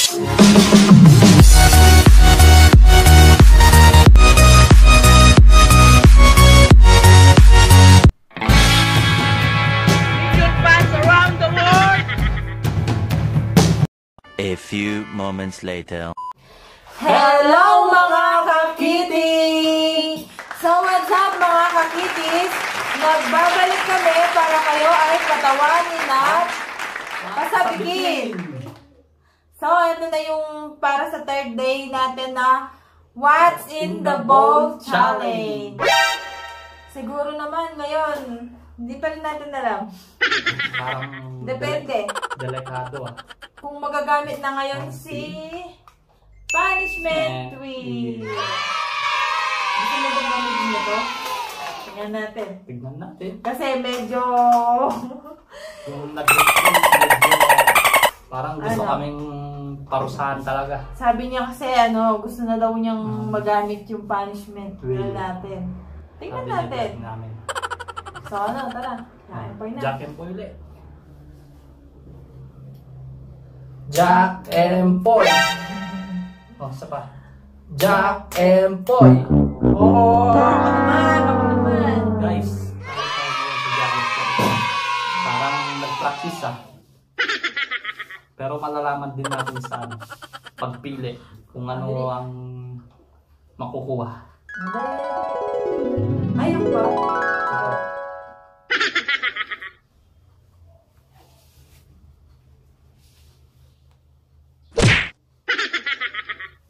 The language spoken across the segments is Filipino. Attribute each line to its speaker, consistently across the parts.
Speaker 1: A few moments later.
Speaker 2: Hello mga kakiti! So what's up mga kakitis? Nagbabalik kami para kayo ay patawanin at pasabikin. So ito na yung para sa third day natin na What's in the Bowl Challenge. Siguro naman ngayon, hindi pa rin natin alam.
Speaker 3: Parang
Speaker 2: depende.
Speaker 3: Delikado ah.
Speaker 2: Kung magagamit na ngayon si punishment wheel. Gusto mo ba gamitin nyo to? Tingnan natin.
Speaker 3: Tignan natin.
Speaker 2: Kasi medyo...
Speaker 3: Yung medyo parang gusto kaming parusahan talaga.
Speaker 2: Sabi niya kasi gusto na daw niyang magamit yung punishment wheel natin. Tingnan natin. So tara. Jack and Poy na.
Speaker 3: Jack and Poy ulit. Jack and Poy. Oh, isa pa. Jack and Poy.
Speaker 2: Oh, ako naman.
Speaker 3: Guys, sa Jack and Poy. Parang nag-practice ah. Pero malalaman din natin sa pagpili kung ano ang makukuha.
Speaker 2: Ayun ba?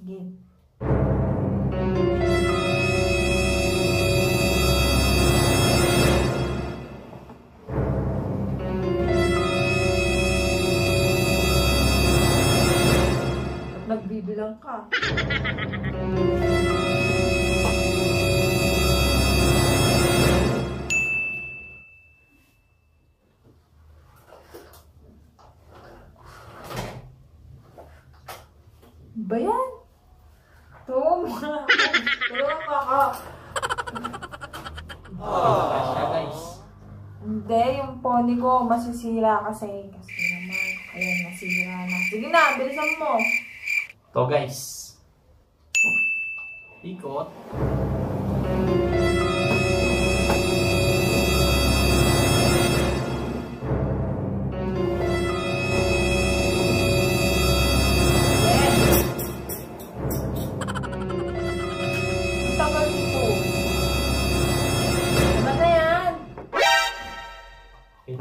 Speaker 2: Game. Nagbibilang ka. Ba yan? Tulungan ka.
Speaker 3: Guys.
Speaker 2: Hindi, yung pony ko masisira kasi. Kasi naman, ayan, nasira na. Sige na, bilisan mo.
Speaker 3: To guys. Ikot.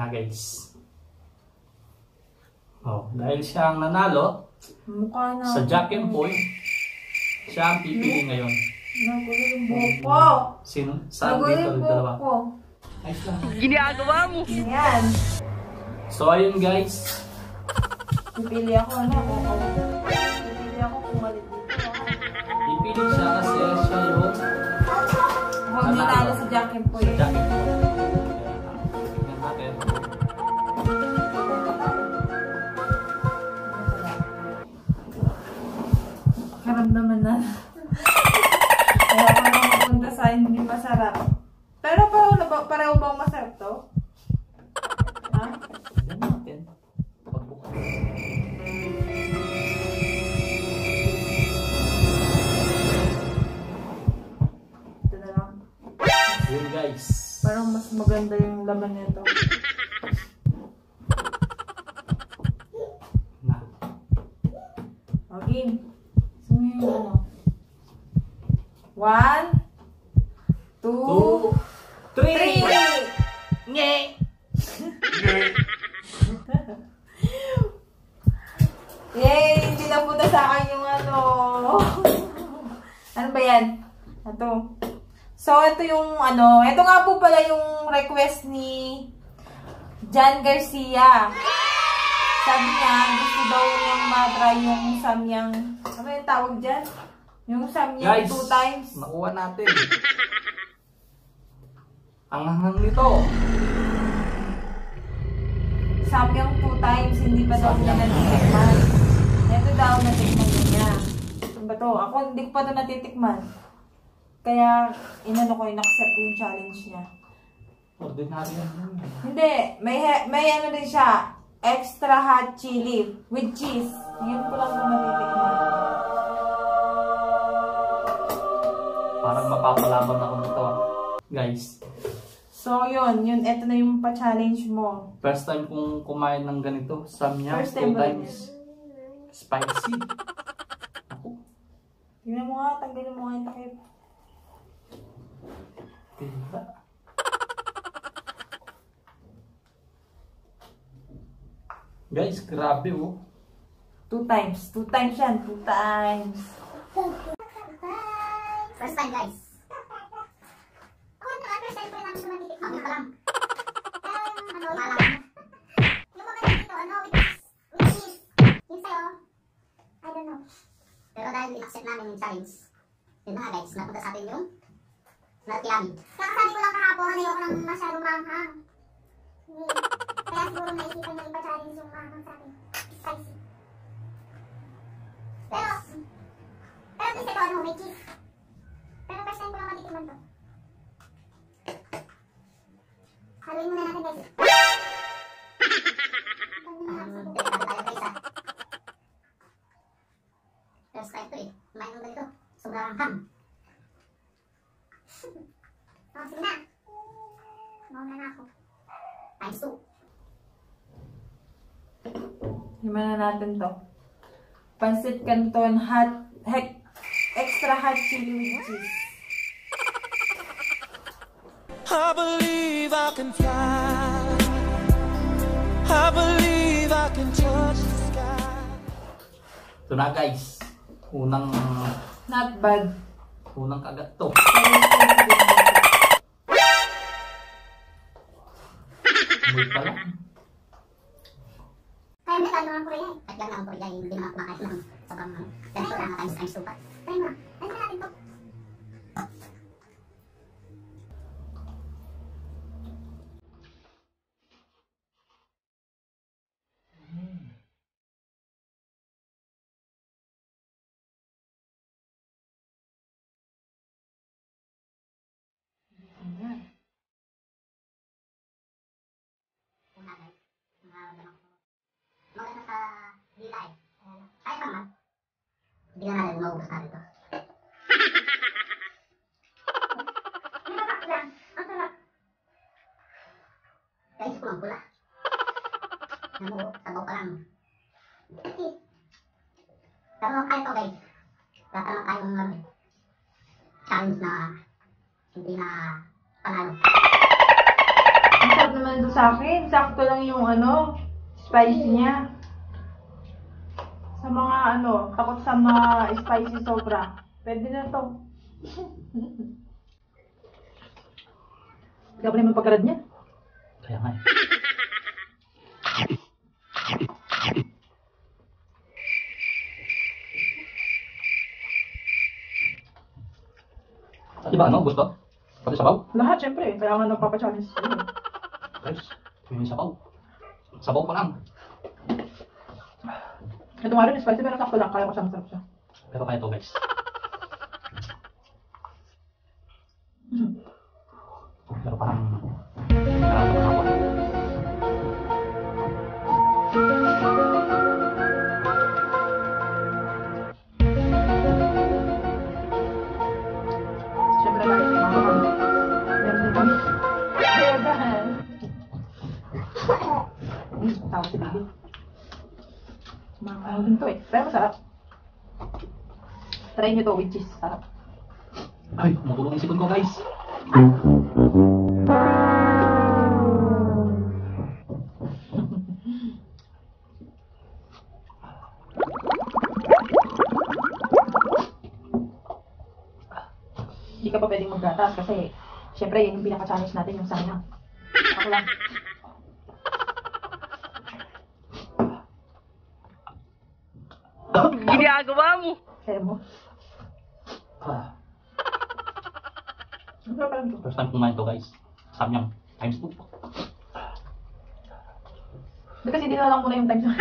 Speaker 3: Guys. Oh, dahil siya ang nanalo sa Jack and Poy, siya ang pipili ngayon.
Speaker 2: Nagulo yung buhok ko.
Speaker 3: Sino? Saan dito ang dalawa? Ayos lang.
Speaker 1: Ginagawa mo!
Speaker 2: Yan.
Speaker 3: So ayun guys.
Speaker 2: Pipili ako Pipili ako kung malit dito.
Speaker 3: Pipili siya kasi siya yung
Speaker 2: Huwag nanalo sa Jack and Poy.
Speaker 3: Jack and Poy. Tingnan natin.
Speaker 2: Karamdaman na. Kaya ako na mapunta sa hindi masarap. Pero pareho bang masarap to? Ha?
Speaker 3: Tingnan natin. Pagbukas.
Speaker 2: Ito na lang.
Speaker 3: Yun guys.
Speaker 2: Parang mas maganda yung laman nito.
Speaker 3: Na.
Speaker 2: Okay. Sumingin mo. 1, 2, 3! Nge! Yay! Hindi na punta sa akin yung ano ba yan? Ito. So, ito yung ito nga po pala yung request ni Jan Garcia. Sabi niya, gusto daw niyang matry yung samyang, ano yung tawag dyan? Yung samyang 2 times.
Speaker 3: Nakuha natin. Ang hanghang nito.
Speaker 2: Samyang 2 times, hindi pa daw niya natitikman. Ito daw natikman niya. Ano ba to? Ako hindi ko pa ito natitikman. Kaya, inano ko, in-accept ko yung challenge niya.
Speaker 3: Ordinary yan.
Speaker 2: Hindi, may ano din siya. extra hot chili with cheese. Ngayon ko lang ito natitikman.
Speaker 3: Parang mapapalaban ako nito guys.
Speaker 2: So, yun. Ito na yung pa-challenge mo.
Speaker 3: First time kong kumain ng ganito. Samyang,
Speaker 2: First time
Speaker 3: 2
Speaker 2: ba
Speaker 3: times. Spicy. Ako.
Speaker 2: Tingnan mo nga, tanggalin mo nga yung takip.
Speaker 3: Diba? Guys, grabe
Speaker 2: 2 times. 2 times yan. 2 times.
Speaker 4: First time, guys. Ako ito, first time ko lang ito matitikman. Ako pa lang. Malam. Yung mga dito, with cheese. Yung sa'yo, I don't know. Pero dahil i-accept namin yung challenge, yun na guys, napunta sa atin yung Nalkiami. Kakasabi ko lang kahapon, ayoko nang masyadong manghang. Kaya siguro naisipan niya ipa-challenge yung manghang sa atin. Spicy. Pero at least ito, may cheese. Pero first time ko lang matitikman to. Haluin muna natin guys. First time to kumain ng ganito. Sobrang ham. Sige na. Mauna na ako. Times 2.
Speaker 2: Himan na natin to. Pancit Canton extra hot chili with cheese.
Speaker 5: I believe I can fly. I believe I can touch the sky.
Speaker 3: Ito na guys.
Speaker 2: Not bad.
Speaker 3: Unang kagat to. Amoy pa lang.
Speaker 4: Kaya may talo ng Korea. At lang ang Korea yung hindi makakain lang. Sobrang ganito lang times 2 pa. Try mo. Try mo natin to. Maganda sa dila eh. Kahit naman, hindi na natin maubos natin ito. Ang sarap lang. Ang sarap. Guys, kulang pula. Namuo, sabaw pa lang. Pero kaya ito guys. Tatanong tayong challenge na hindi na panalo.
Speaker 2: Ang sarap naman ito sa akin. Sakto lang yung spicy niya. Sa mga takot sa mga spicy sobra. Pwede na to. Ikaw pa naman pagkarad niya.
Speaker 3: Kaya nga Diba gusto? Pati sabaw?
Speaker 2: Lahat syempre. Kaya nga nagpapa-challenge.
Speaker 3: Guys, yung sabaw. Sabaw pa lang.
Speaker 2: Ito nga rin spicy pero sakto lang. Kaya ko siyang sarap siya.
Speaker 3: Pero kaya to guys. Pero parang nararamdaman ako.
Speaker 2: Siyempre lagi may mga kami. Meron din kami. Beban! Tawa si Bibi. Mga din to eh. Pero masarap. Try nyo to with cheese. Sarap.
Speaker 3: Ay, matulog ang sipon ko guys.
Speaker 2: Hindi ka pa pwedeng maggatas kasi syempre yun yung pinaka-challenge natin yung sayang. Ako lang.
Speaker 1: Ginagawa mo.
Speaker 2: Kaya mo. Ang sarap pala nito.
Speaker 3: First time kumain to guys. Samyang times 2.
Speaker 2: Ba't kasi hindi na lang muna yung time sa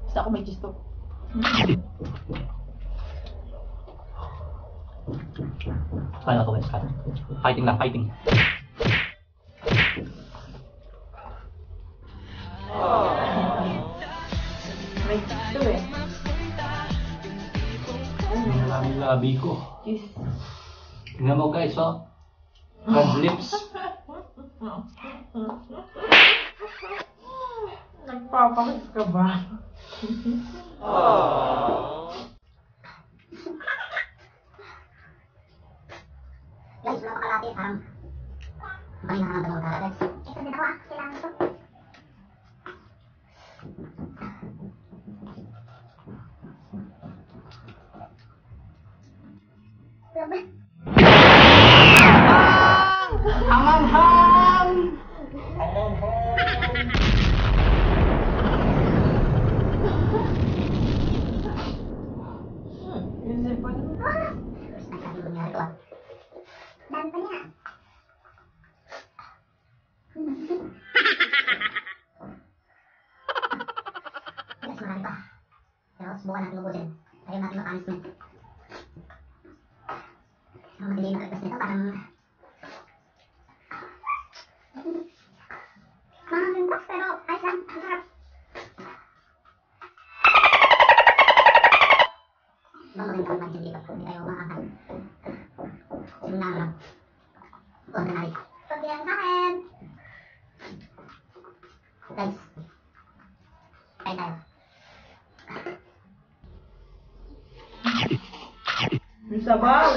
Speaker 2: basta ako may cheese to.
Speaker 3: Kaya na to guys. Kaya. Fighting lang, fighting. sa biko.
Speaker 2: Kiss.
Speaker 3: Tingnan mo guys, oh. Red lips.
Speaker 2: Nagpapakiss ka ba?
Speaker 4: Guys, wala pa kalati. Parang bangin na naman talaga guys. Ito din ako kailangan ito.
Speaker 3: Hanghang!
Speaker 2: Isipan mo.
Speaker 4: Terus nanti nangyari ko. Dan pa niya. Guys, marami pa. Pero subukan natin ubusin. Ayaw natin makanis mo. Madali na request nito, parang mga mintas, pero ayos lang, ang sarap. Magaling ka naman hindi tayo makakal. Simulan lang. Ordinary. Pagbilang sa akin. Guys, kain tayo.
Speaker 2: Yung sabaw.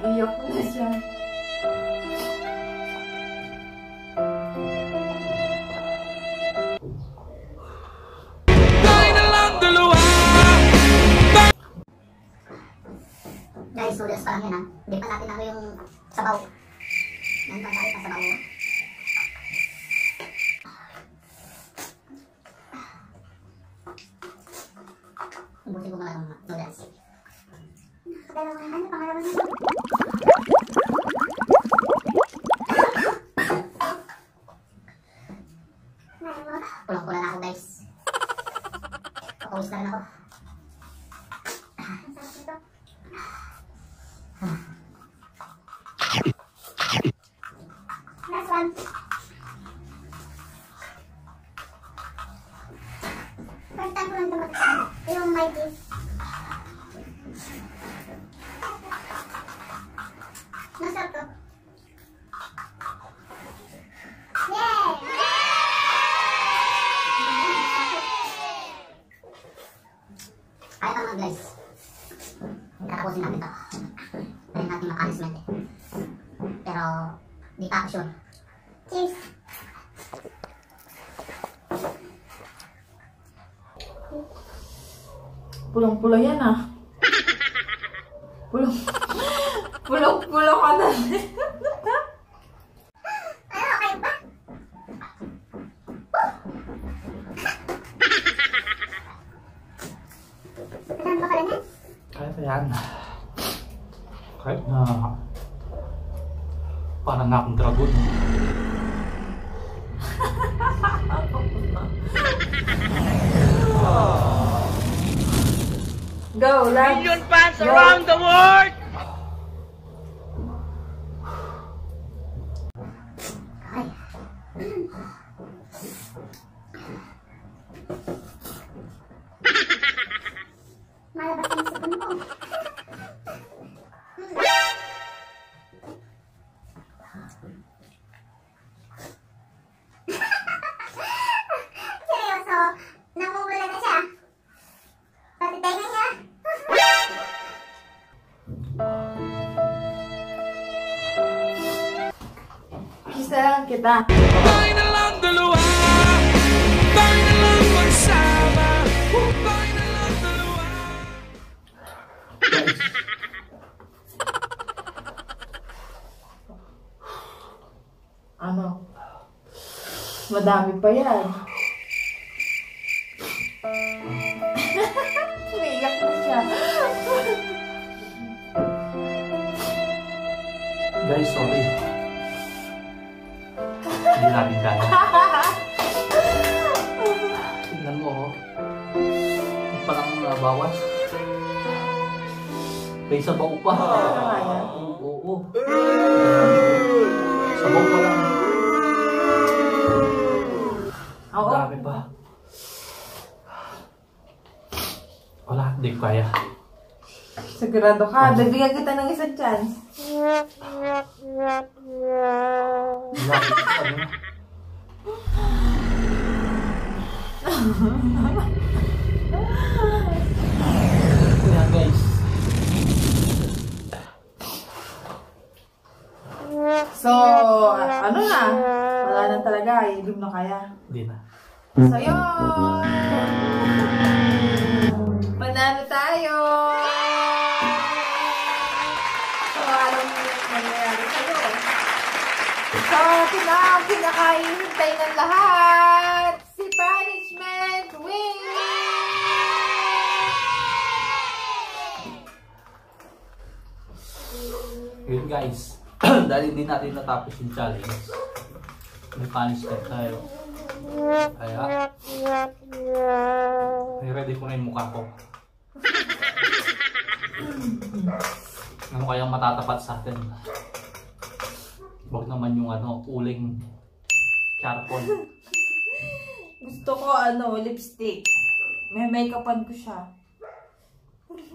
Speaker 2: Iyak na siya.
Speaker 4: Guys, so pa lang yan ha. Hindi pa natin yung sabaw. Yan pa tayo sa sabaw. Ubusin ko mga noodles. Pangalawa nito. Pulang-pula na ako guys. Kapawis na rin ako. Last one. First time ko lang tumataksan. Yung my dish. Masarap to. Yay! Kaya naman guys. Tatapusin natin to. Pwede natin makanisment eh. Pero di pa ako sure. Cheers!
Speaker 2: Pulang-pula yan ah. Pulang-pula ka na.
Speaker 4: Ano, kayo ba? Saan ba pala na?
Speaker 3: Kahit yan. Kahit na parang nga akong dragon.
Speaker 2: Go, love.
Speaker 1: Million fans around the world!
Speaker 4: Ay. Malabas ang sipon ko. Seryoso, namumula na siya. Pati tenga niya.
Speaker 2: Kiss na lang kita.
Speaker 5: Tayo na lang dalawa, tayo na lang magsama, tayo na lang dalawa.
Speaker 2: Ano? Madami pa yan. Umiiyak na siya.
Speaker 3: Guys, sorry. Hindi natin kaya. Tingnan mo, oh. Hindi pa lang nabawas. May sabaw pa.
Speaker 2: Ano nga yan?
Speaker 3: Oo. Sabong ko lang.
Speaker 2: Oo.
Speaker 3: Dami pa. Wala, di ko kaya.
Speaker 2: Sigurado ka. Bibigyan kita ng isang chance.
Speaker 3: Wala, di ko kaya. Kaya guys.
Speaker 2: So, ano na? Wala na talaga. Hindi mo na kaya.
Speaker 3: Hindi na.
Speaker 2: So, yun! Panalo tayo! So, alam mo yung mangyayari sa'yo. So, pinakahihintay ng lahat! Si Punishment wins!
Speaker 3: Yun guys. Dahil hindi natin natapos yung challenge. May punishment tayo. Kaya, ready ko na yung mukha ko. Ano kayang matatapat sa atin? Huwag naman yung uling charcoal.
Speaker 2: Gusto ko lipstick. May make-upan ko siya.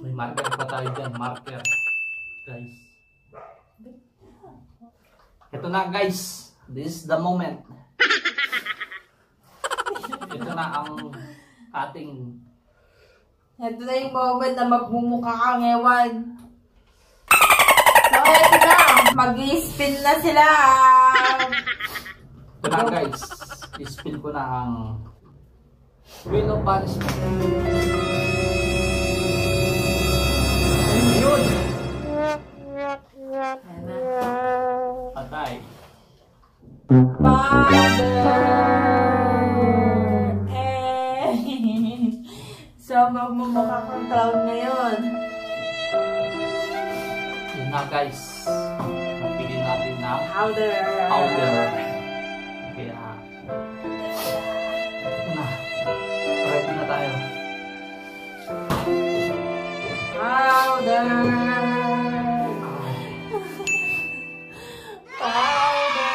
Speaker 3: May marker pa tayo dyan. Marker. Guys. Ito na guys. This is the moment. Ito na ang ating...
Speaker 2: Ito na yung moment na magmumukha kang ewan. So, ito na. Mag-i-spin na sila.
Speaker 3: Ito na guys. I-spin ko na ang Wheel of Punishment. Yun.
Speaker 2: Ayan na.
Speaker 3: Patay.
Speaker 2: So, magmumukha kang clown ngayon.
Speaker 3: Yun na guys. Napili natin na
Speaker 2: Powder.
Speaker 3: powder. Kaya ito na. Ready na tayo.
Speaker 2: Powder. Powder.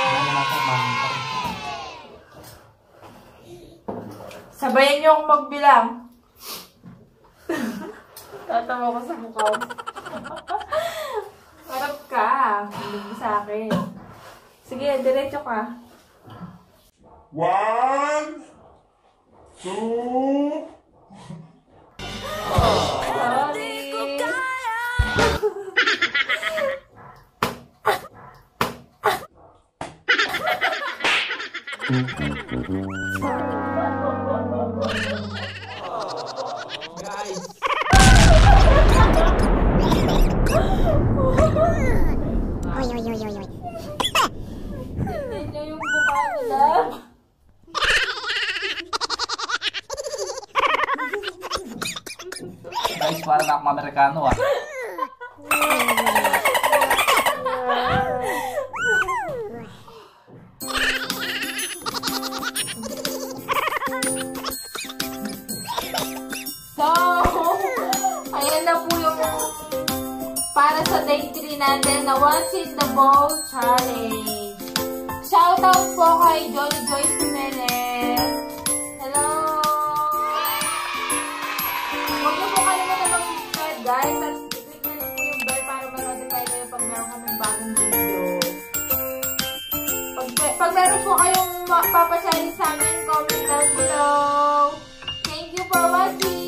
Speaker 3: Ano natin makita.
Speaker 2: Sabayan niyo akong magbilang. Tatawa ko sa mukha mo. Harap ka. Hindi mo sa akin. Sige, diretso ka.
Speaker 5: 1, 2.
Speaker 2: Sorry.
Speaker 3: Guys.
Speaker 2: Hindi niya yung mukha nila.
Speaker 3: Guys, para na akong Amerikano ah.
Speaker 2: So, ayan na po yung para sa day 3 natin na Once in the Bowl Challenge. Shoutout po kay Johnny Joyce Jimenez. Hello! Huwag niyo po kalimutan mag-subscribe guys at i-click na rin po yung bell para ma-notify kayo pag meron kami bagong video. Pag meron po kayong papachallenge sa amin, comment down below. Thank you for watching!